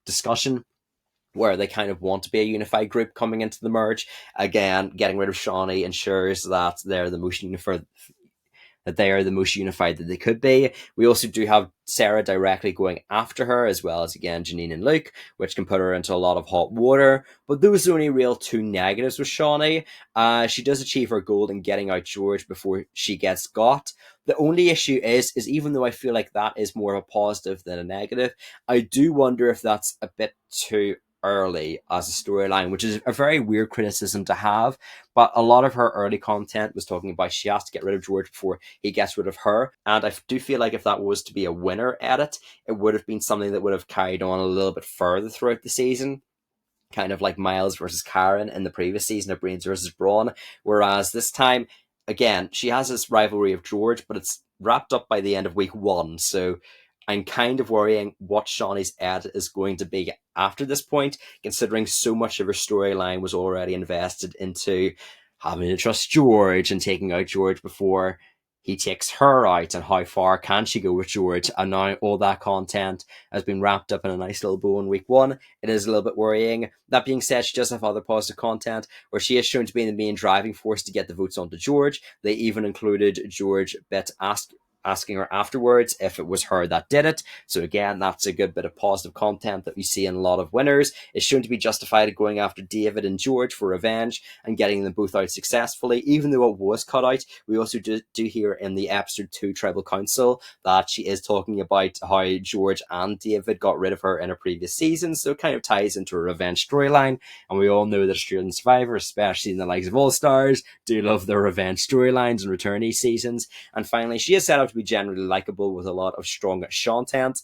discussion, where they kind of want to be a unified group coming into the merge, again, getting rid of Shawnee ensures that they're the most unified that they could be. We also do have Sarah directly going after her, as well as, again, Janine and Luke, which can put her into a lot of hot water. But those are only real 2 negatives with Shawnee. She does achieve her goal in getting out George before she gets got. The only issue is even though I feel like that is more of a positive than a negative, I do wonder if that's a bit too early as a storyline, which is a very weird criticism to have. But a lot of her early content was talking about she has to get rid of George before he gets rid of her. And I do feel like if that was to be a winner edit, it would have been something that would have carried on a little bit further throughout the season. Kind of like Miles versus Karen in the previous season of Brains versus Brawn. Whereas this time, again, she has this rivalry of George, but it's wrapped up by the end of week 1. So I'm kind of worrying what Shawnee's edit is going to be after this point, considering so much of her storyline was already invested into having to trust George and taking out George before he takes her out, and how far can she go with George. And now all that content has been wrapped up in a nice little bow in week 1. It is a little bit worrying. That being said, she does have other positive content where she is shown to be the main driving force to get the votes onto George. They even included George asking her afterwards if it was her that did it. So again, that's a good bit of positive content that we see in a lot of winners. It's shown to be justified at going after David and George for revenge and getting them both out successfully, even though it was cut out. We also do hear in the episode 2 Tribal Council that she is talking about how George and David got rid of her in a previous season, so it kind of ties into a revenge storyline. And we all know that Australian Survivor, especially in the likes of All Stars, do love their revenge storylines and returnee seasons. And finally, she is set up to be generally likable with a lot of strong content.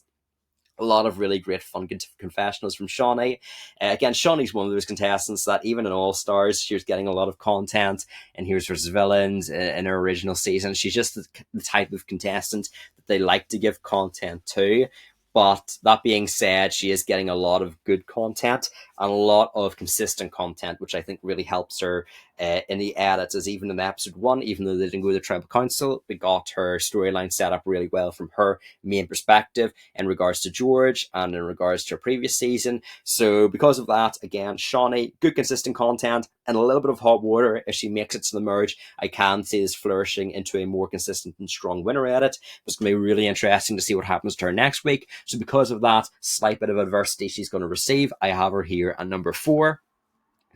A lot of really great fun confessionals from Shawnee. Again, Shawnee's one of those contestants that even in All Stars, she was getting a lot of content in Heroes vs. Villains in her original season. She's just the type of contestant that they like to give content to. But that being said, she is getting a lot of good content and a lot of consistent content, which I think really helps her in the edits. As even in episode 1, even though they didn't go to the Tribal Council, they got her storyline set up really well from her main perspective in regards to George and in regards to her previous season. So because of that, again, Shawnee, good consistent content and a little bit of hot water. If she makes it to the merge, I can see this flourishing into a more consistent and strong winner edit. It's going to be really interesting to see what happens to her next week. So because of that slight bit of adversity she's going to receive, I have her here at number 4.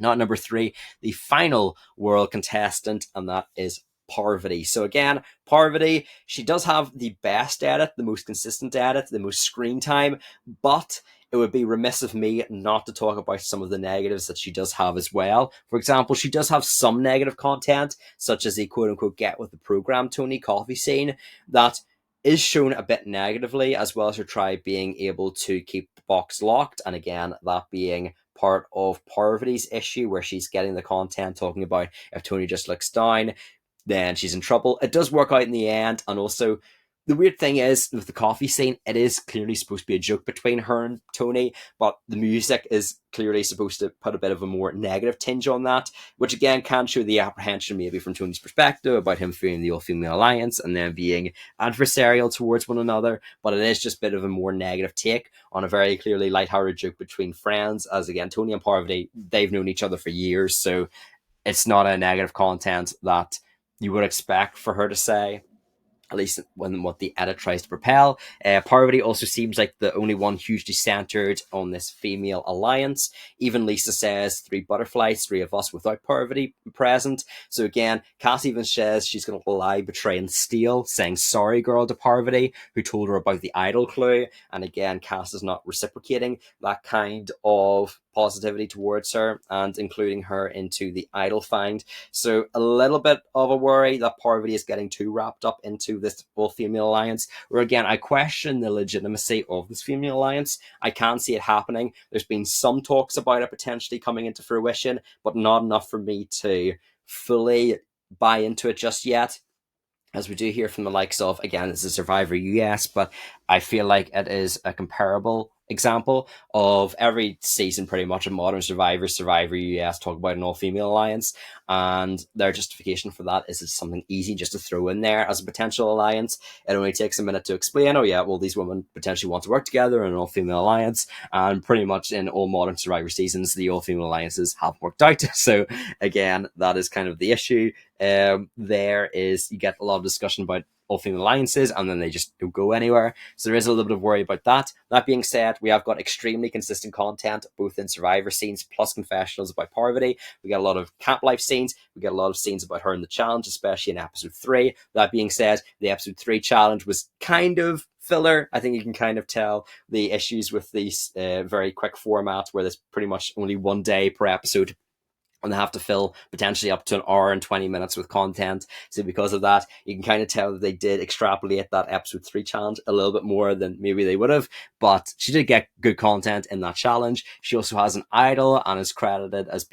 Not number 3, the final world contestant, and that is Parvati. So again, Parvati, she does have the best edit, the most consistent edit, the most screen time, but it would be remiss of me not to talk about some of the negatives that she does have as well. For example, she does have some negative content, such as the quote-unquote get with the program Tony coffee scene, that is shown a bit negatively, as well as her tribe being able to keep the box locked, and again, that being part of Parvati's issue, where she's getting the content talking about if Tony just looks down, then she's in trouble. It does work out in the end, and also the weird thing is with the coffee scene, it is clearly supposed to be a joke between her and Tony, but the music is clearly supposed to put a bit of a more negative tinge on that, which again can show the apprehension maybe from Tony's perspective about him fearing the all-female alliance and then being adversarial towards one another. But it is just a bit of a more negative take on a very clearly lighthearted joke between friends. As again, Tony and Parvati, they've known each other for years, so it's not a negative content that you would expect for her to say, at least when what the edit tries to propel. Parvati also seems like the only one hugely centered on this female alliance. Even Lisa says 3 butterflies, 3 of us without Parvati present. So again, Cass even says she's going to lie, betray, and steal, saying sorry girl to Parvati, who told her about the idol clue. And again, Cass is not reciprocating that kind of positivity towards her and including her into the idol find. So a little bit of a worry that Parvati is getting too wrapped up into this all-female alliance, where again, I question the legitimacy of this female alliance. I can see it happening. There's been some talks about it potentially coming into fruition, but not enough for me to fully buy into it just yet. As we do hear from the likes of, again, this is Survivor US, but I feel like it is a comparable example of every season pretty much of modern Survivor US talk about an all-female alliance, and their justification for that is it's something easy just to throw in there as a potential alliance. It only takes a minute to explain, oh yeah, well, these women potentially want to work together in an all-female alliance, and pretty much in all modern Survivor seasons, the all-female alliances have worked out. So again, that is kind of the issue. There is, you get a lot of discussion about all-female alliances and then they just don't go anywhere, so there is a little bit of worry about that. That being said, we have got extremely consistent content both in Survivor scenes plus confessionals about Parvati. We get a lot of camp life scenes, we get a lot of scenes about her in the challenge, especially in episode 3. That being said, the episode 3 challenge was kind of filler. I think you can kind of tell the issues with these very quick format where there's pretty much only 1 day per episode and they have to fill potentially up to an hour and 20 minutes with content. So because of that, you can kind of tell that they did extrapolate that episode 3 challenge a little bit more than maybe they would have. But she did get good content in that challenge. She also has an idol and is credited as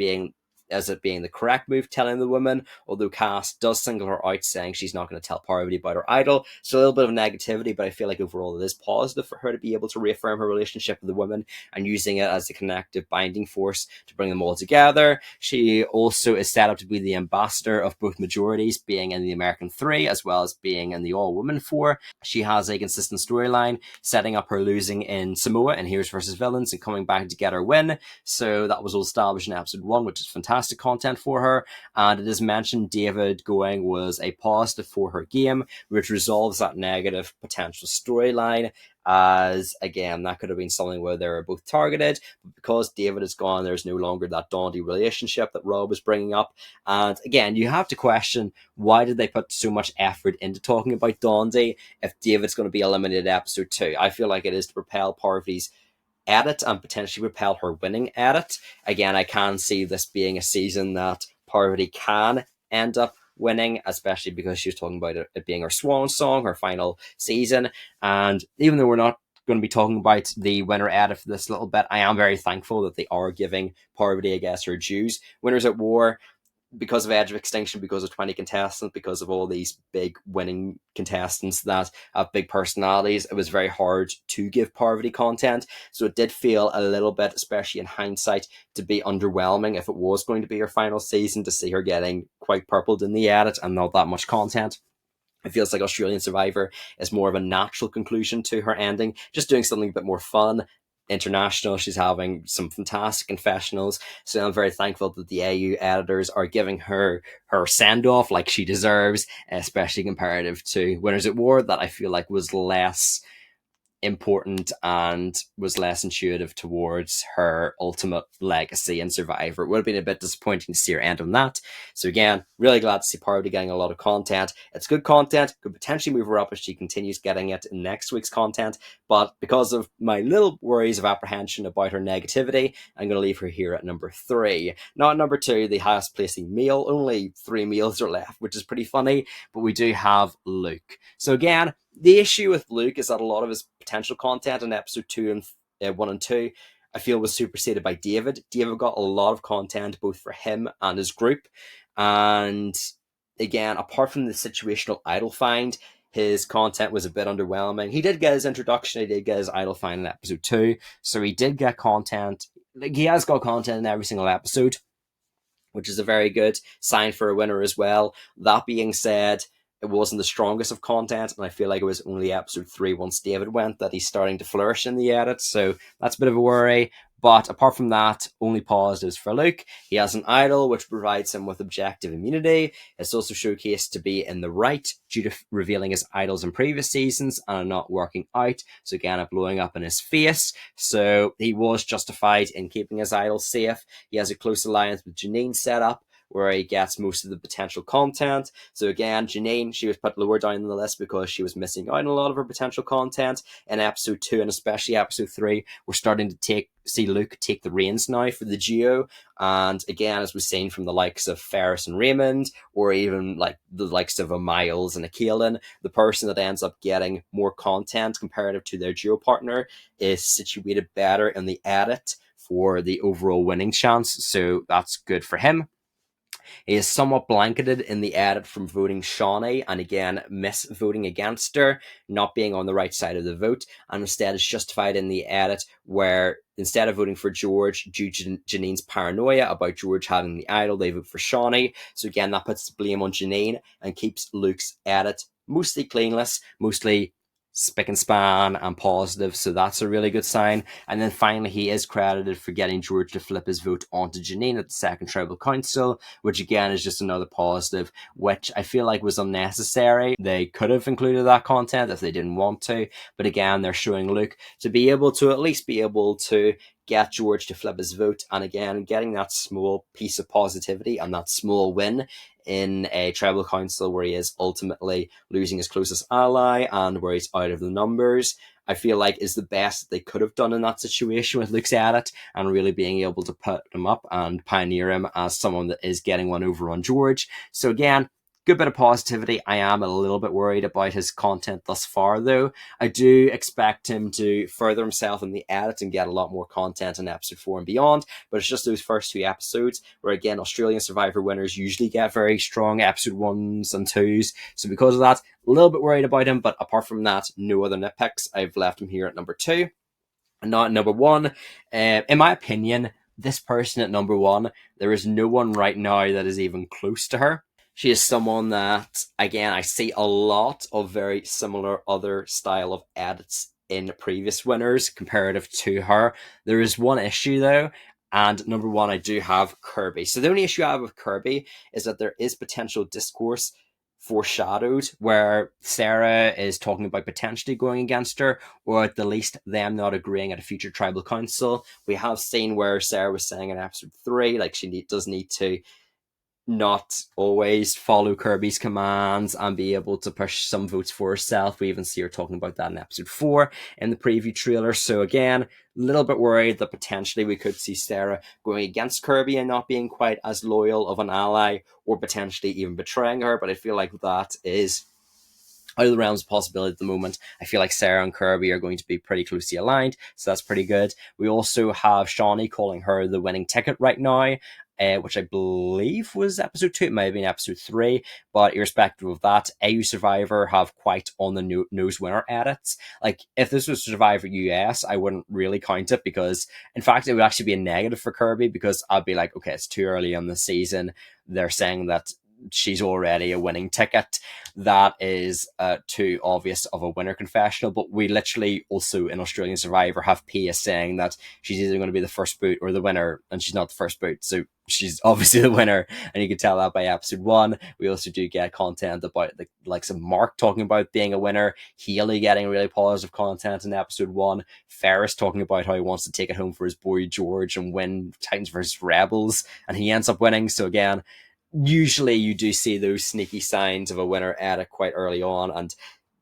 it being the correct move, telling the woman, although Cass does single her out, saying she's not going to tell Parvati about her idol. So a little bit of negativity, but I feel like overall it is positive for her to be able to reaffirm her relationship with the woman and using it as a connective binding force to bring them all together. She also is set up to be the ambassador of both majorities, being in the American 3 as well as being in the all-woman 4. She has a consistent storyline, setting up her losing in Samoa in Heroes vs. Villains and coming back to get her win. So that was all established in episode 1, which is fantastic content for her. And it is mentioned David going was a positive for her game, which resolves that negative potential storyline, as again, that could have been something where they were both targeted, but because David is gone, there's no longer that Dondi relationship that Rob was bringing up. And again, you have to question, why did they put so much effort into talking about Dondi if David's going to be eliminated episode 2? I feel like it is to propel Parvati's edit and potentially repel her winning edit. Again, I can see this being a season that Parvati can end up winning, especially because she was talking about it being her swan song, her final season. And even though we're not going to be talking about the winner edit for this little bit, I am very thankful that they are giving Parvati, I guess, her dues. Winners at War, because of Edge of Extinction, because of 20 contestants, because of all these big winning contestants that have big personalities, it was very hard to give Parvati content. So it did feel a little bit, especially in hindsight, to be underwhelming if it was going to be her final season, to see her getting quite purpled in the edit and not that much content. It feels like Australian Survivor is more of a natural conclusion to her ending, just doing something a bit more fun. International, she's having some fantastic confessionals, so I'm very thankful that the AU editors are giving her send-off like she deserves, especially comparative to Winners at War, that I feel like was less important and was less intuitive towards her ultimate legacy in Survivor. It would have been a bit disappointing to see her end on that. So again, really glad to see Parvati getting a lot of content. It's good content, could potentially move her up if she continues getting it in next week's content, but because of my little worries of apprehension about her negativity, I'm going to leave her here at number 3. Now at number 2, the highest placing meal. Only 3 meals are left, which is pretty funny, but we do have Luke. So again, the issue with Luke is that a lot of his potential content in episode 2 and 1 and 2, I feel, was superseded by David. David got a lot of content both for him and his group. And again, apart from the situational idol find, his content was a bit underwhelming. He did get his introduction, he did get his idol find in episode 2, so he did get content. Like, he has got content in every single episode, which is a very good sign for a winner as well. That being said, it wasn't the strongest of content, and I feel like it was only episode 3, once David went, that he's starting to flourish in the edit, so that's a bit of a worry. But apart from that, only positives for Luke. He has an idol, which provides him with objective immunity. It's also showcased to be in the right due to revealing his idols in previous seasons and not working out, so again, it blowing up in his face. So he was justified in keeping his idol safe. He has a close alliance with Janine set up, where he gets most of the potential content. So again, Janine, she was put lower down in the list because she was missing out on a lot of her potential content. In episode 2 and especially episode 3, we're starting to see Luke take the reins now for the duo. And again, as we've seen from the likes of Ferris and Raymond, or even like the likes of a Miles and a Kaelin, the person that ends up getting more content comparative to their duo partner is situated better in the edit for the overall winning chance. So that's good for him. He is somewhat blanketed in the edit from voting Shawnee and again voting against her, not being on the right side of the vote, and instead is justified in the edit where instead of voting for George due to Janine's paranoia about George having the idol, they vote for Shawnee. So again, that puts the blame on Janine and keeps Luke's edit mostly cleanless, mostly spick and span and positive, so that's a really good sign. And then finally, he is credited for getting George to flip his vote onto Janine at the second tribal council, which again is just another positive, which I feel like was unnecessary. They could have included that content if they didn't want to, but again, they're showing Luke to be able to at least be able to get George to flip his vote, and again, getting that small piece of positivity and that small win in a tribal council where he is ultimately losing his closest ally and where he's out of the numbers, I feel like is the best that they could have done in that situation with Luke's edit, and really being able to put him up and pioneer him as someone that is getting one over on George. So again, good bit of positivity. I am a little bit worried about his content thus far, though. I do expect him to further himself in the edit and get a lot more content in episode 4 and beyond, but it's just those first 2 episodes where, again, Australian Survivor winners usually get very strong episode 1s and 2s, so because of that, a little bit worried about him, but apart from that, no other nitpicks. I've left him here at number 2. And not at number 1. In my opinion, this person at number 1, there is no one right now that is even close to her. She is someone that, again, I see a lot of very similar other style of edits in previous winners comparative to her. There is one issue, though, and number 1, I do have Kirby. So the only issue I have with Kirby is that there is potential discourse foreshadowed where Sarah is talking about potentially going against her, or at the least them not agreeing at a future tribal council. We have seen where Sarah was saying in episode 3, like she does need to not always follow Kirby's commands and be able to push some votes for herself. We even see her talking about that in episode 4 in the preview trailer. So again, a little bit worried that potentially we could see Sarah going against Kirby and not being quite as loyal of an ally, or potentially even betraying her. But I feel like that is out of the realms of possibility at the moment. I feel like Sarah and Kirby are going to be pretty closely aligned, so that's pretty good. We also have Shawnee calling her the winning ticket right now, which I believe was episode 2, it might have been episode 3, but irrespective of that, AU Survivor have quite on the nose winner edits. Like, if this was Survivor US, I wouldn't really count it, because in fact it would actually be a negative for Kirby, because I'd be like, okay, it's too early in the season, they're saying that she's already a winning ticket. That is too obvious of a winner confessional. But we literally also in Australian Survivor have Pia saying that she's either going to be the first boot or the winner, and she's not the first boot, so she's obviously the winner, and you can tell that by episode 1. We also do get content about the likes of Mark talking about being a winner, Haley getting really positive content in episode 1, Ferris talking about how he wants to take it home for his boy George and win Titans versus Rebels, and he ends up winning. So again, usually you do see those sneaky signs of a winner edit quite early on, and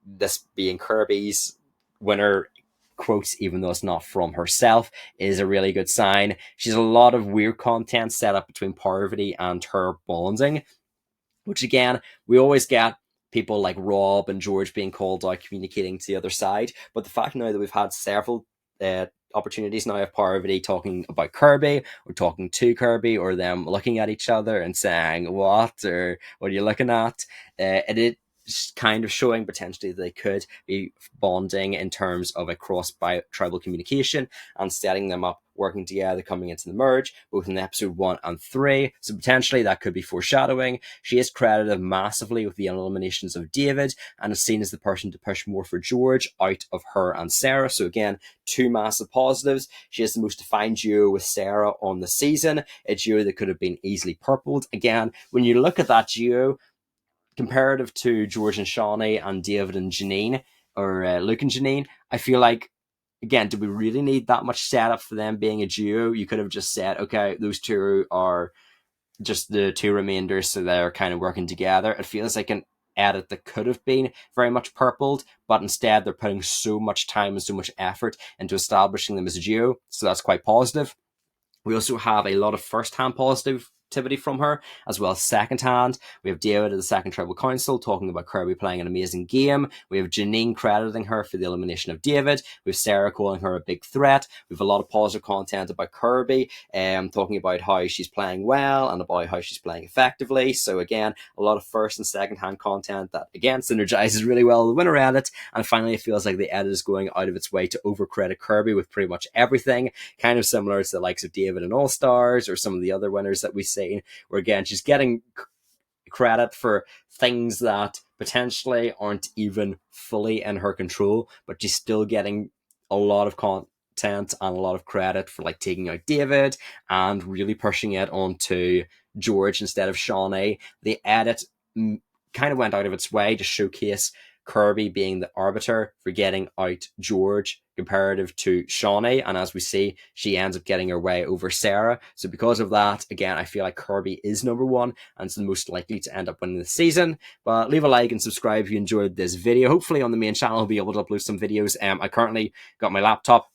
this being Kirby's winner quotes, even though it's not from herself, is a really good sign. She's a lot of weird content set up between Parvati and her bonding, which again, we always get people like Rob and George being called out communicating to the other side, but the fact now that we've had several opportunities now of Parvati talking about Kirby, or talking to Kirby, or them looking at each other and saying, what, or what are you looking at? kind of showing potentially they could be bonding in terms of a cross-tribal communication and setting them up working together coming into the merge, both in episode 1 and 3. So potentially that could be foreshadowing. She is credited massively with the eliminations of David and is seen as the person to push more for George out of her and Sarah. So again, two massive positives. She is the most defined duo with Sarah on the season, a duo that could have been easily purpled. Again, when you look at that duo, comparative to George and Shawnee and David and Janine, or Luke and Janine, I feel like, again, do we really need that much setup for them being a duo? You could have just said, okay, those two are just the two remainders, so they're kind of working together. It feels like an edit that could have been very much purpled, but instead they're putting so much time and so much effort into establishing them as a duo, so that's quite positive. We also have a lot of first-hand positivity from her, as well as second-hand. We have David at the Second Tribal Council talking about Kirby playing an amazing game. We have Janine crediting her for the elimination of David. We have Sarah calling her a big threat. We have a lot of positive content about Kirby, talking about how she's playing well and about how she's playing effectively. So again, a lot of first and second-hand content that, again, synergizes really well with the winner edit. And finally, it feels like the edit is going out of its way to overcredit Kirby with pretty much everything, kind of similar to the likes of David and All Stars or some of the other winners that we've seen, where again she's getting credit for things that potentially aren't even fully in her control, but she's still getting a lot of content and a lot of credit for like taking out David and really pushing it onto George instead of Shawnee. The edit kind of went out of its way to showcase Kirby being the arbiter for getting out George comparative to Shawnee, and as we see, she ends up getting her way over Sarah. So because of that, again, I feel like Kirby is number one and is the most likely to end up winning the season. But leave a like and subscribe if you enjoyed this video. Hopefully on the main channel I'll be able to upload some videos. I currently got my laptop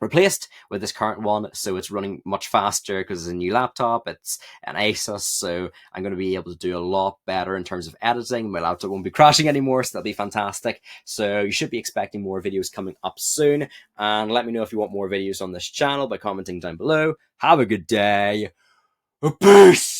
replaced with this current one, so it's running much faster because it's a new laptop. It's an Asus, so I'm going to be able to do a lot better in terms of editing. My laptop won't be crashing anymore, so that'll be fantastic. So you should be expecting more videos coming up soon, and let me know if you want more videos on this channel by commenting down below. Have a good day. Peace!